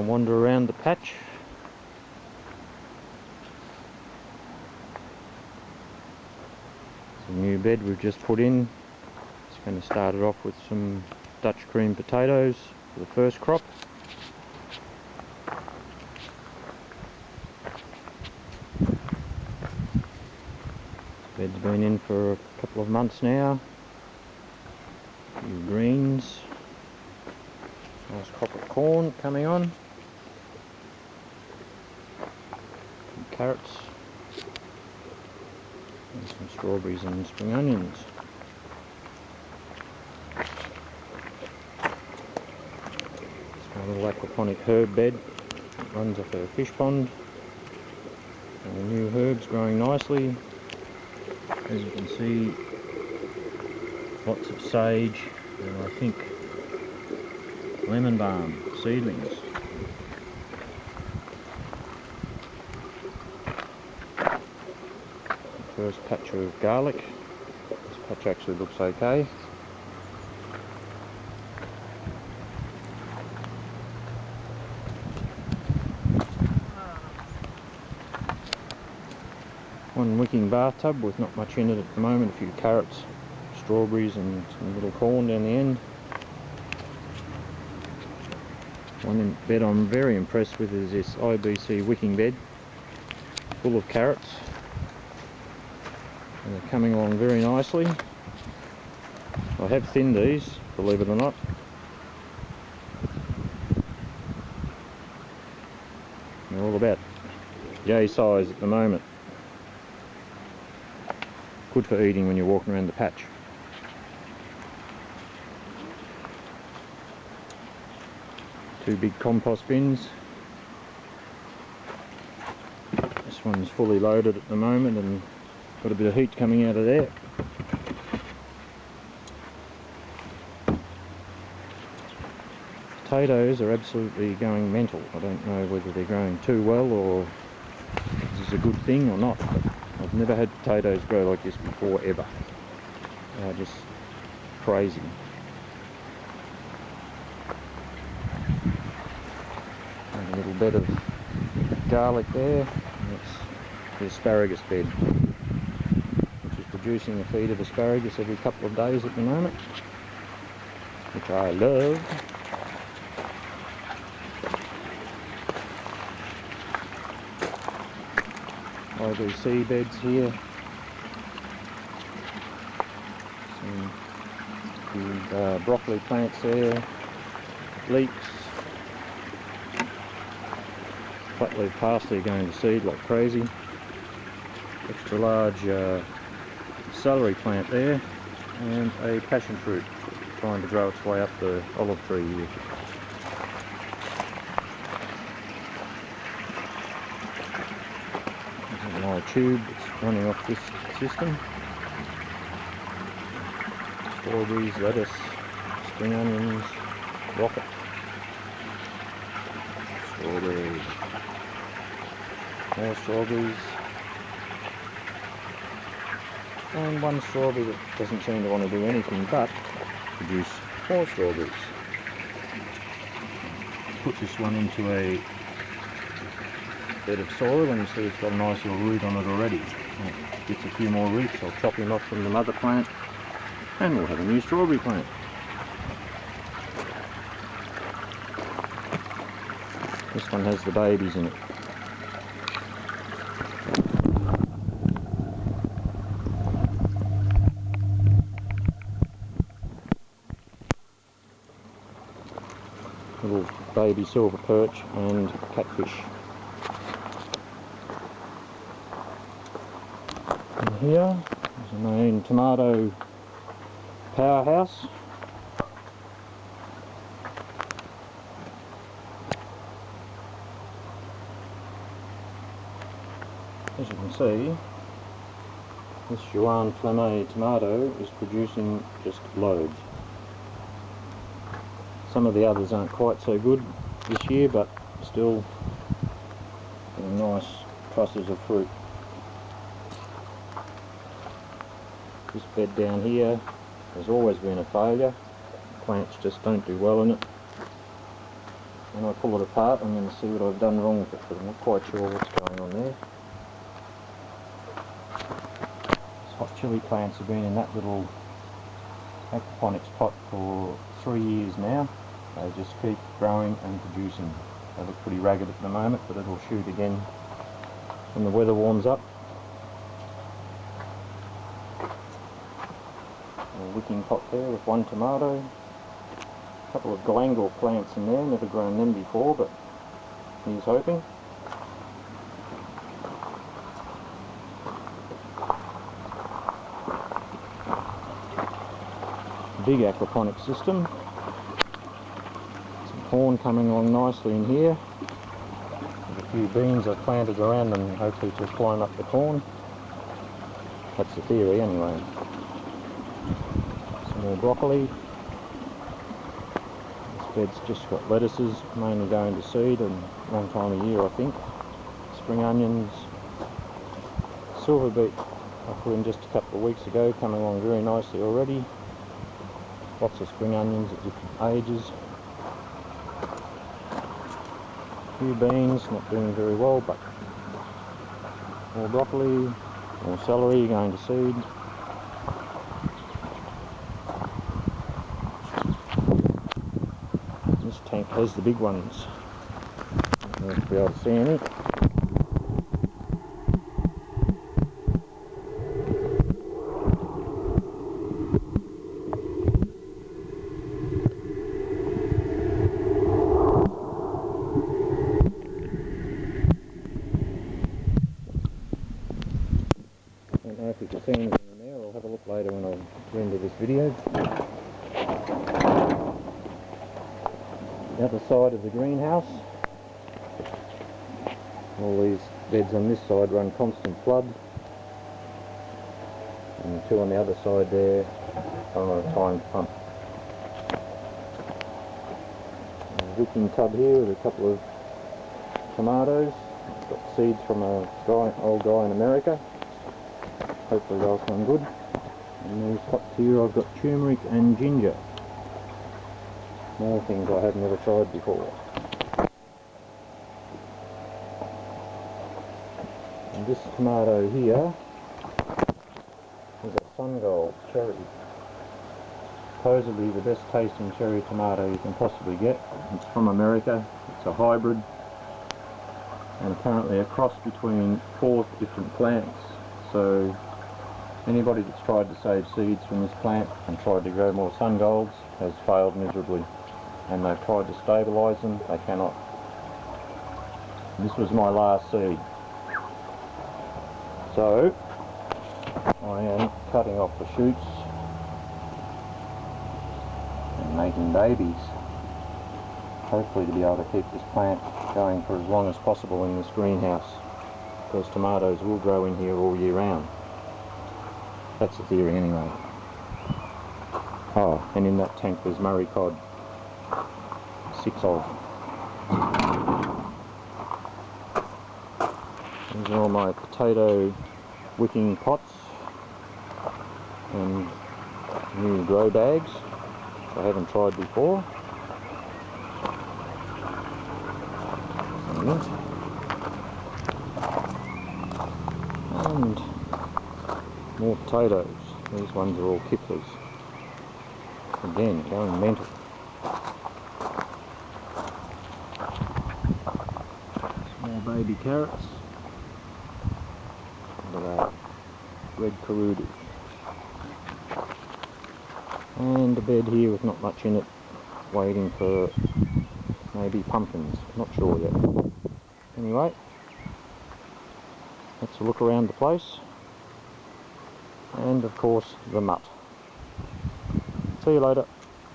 and wander around the patch. It's a new bed we've just put in. It's going to start it off with some Dutch cream potatoes for the first crop. Bed's been in for a couple of months now. A few greens. Nice crop of corn coming on. Some carrots. And some strawberries and spring onions. It's my little aquaponic herb bed. It runs off a fish pond. And the new herbs growing nicely. As you can see, lots of sage and I think lemon balm seedlings. The first patch of garlic. This patch actually looks okay. One wicking bathtub with not much in it at the moment, a few carrots, strawberries and some little corn down the end. One bed I'm very impressed with is this IBC wicking bed, full of carrots, and they're coming along very nicely. I have thinned these, believe it or not. They're all about yay size at the moment. Good for eating when you're walking around the patch. Two big compost bins. This one's fully loaded at the moment and got a bit of heat coming out of there. Potatoes are absolutely going mental. I don't know whether they're growing too well or this is a good thing or not. But I've never had potatoes grow like this before, ever. They're just crazy. And a little bed of garlic there. And that's the asparagus bed, which is producing a feed of asparagus every couple of days at the moment, which I love. IBC beds here. Some big broccoli plants there, leeks, flat-leaf parsley going to seed like crazy, extra large celery plant there, and a passion fruit trying to grow its way up the olive tree here. My tube that's running off this system. Strawberries, lettuce, spring onions, rocket, strawberries, more strawberries, and one strawberry that doesn't seem to want to do anything but produce more strawberries. Put this one into a bed of soil and you see it's got a nice little root on it already. When it gets a few more roots, I'll chop him off from the mother plant and we'll have a new strawberry plant. This one has the babies in it. Little baby silver perch and catfish. Here is a main tomato powerhouse. As you can see, this Juan Flamme tomato is producing just loads. Some of the others aren't quite so good this year, but still nice trusses of fruit. This bed down here has always been a failure. Plants just don't do well in it. when I pull it apart I'm going to see what I've done wrong with it, but I'm not quite sure what's going on there. These hot chili plants have been in that little aquaponics pot for 3 years now. They just keep growing and producing. They look pretty ragged at the moment, but it'll shoot again when the weather warms up. A wicking pot there with one tomato. A couple of galangal plants in there, never grown them before, but here's hoping. Big aquaponic system. Some corn coming along nicely in here. There's a few beans I've planted around them, hopefully to climb up the corn. That's the theory anyway. Some more broccoli. This bed's just got lettuces, mainly going to seed, and wrong time of year I think. Spring onions. Silver beet I put in just a couple of weeks ago, coming along very nicely already. Lots of spring onions at different ages. A few beans, not doing very well, but more broccoli, more celery going to seed. This tank has the big ones. I don't know if you'll be able to see any. I don't know if you can see anything in there. I'll have a look later when I render this video. The other side of the greenhouse. All these beds on this side run constant flood. And the two on the other side there are on a timed pump. A wicking tub here with a couple of tomatoes. Got seeds from an old guy in America. Hopefully they'll come good. And these pots here I've got turmeric and ginger. More things I have never tried before. And this tomato here is a Sungold cherry. Supposedly the best tasting cherry tomato you can possibly get. It's from America. It's a hybrid. And apparently a cross between 4 different plants. So anybody that's tried to save seeds from this plant and tried to grow more Sungolds has failed miserably. And they've tried to stabilise them, they cannot. This was my last seed. So I am cutting off the shoots and making babies. Hopefully to be able to keep this plant going for as long as possible in this greenhouse. Because tomatoes will grow in here all year round. That's the theory anyway. Oh, and in that tank there's Murray cod. 6 of. These are all my potato wicking pots and new grow bags, which I haven't tried before. And more potatoes. These ones are all kipplers. Again, going mental. More baby carrots. Look at that. Red karudus. And a bed here with not much in it, waiting for maybe pumpkins. Not sure yet. Anyway, that's a look around the place. And of course the mutt. See you later.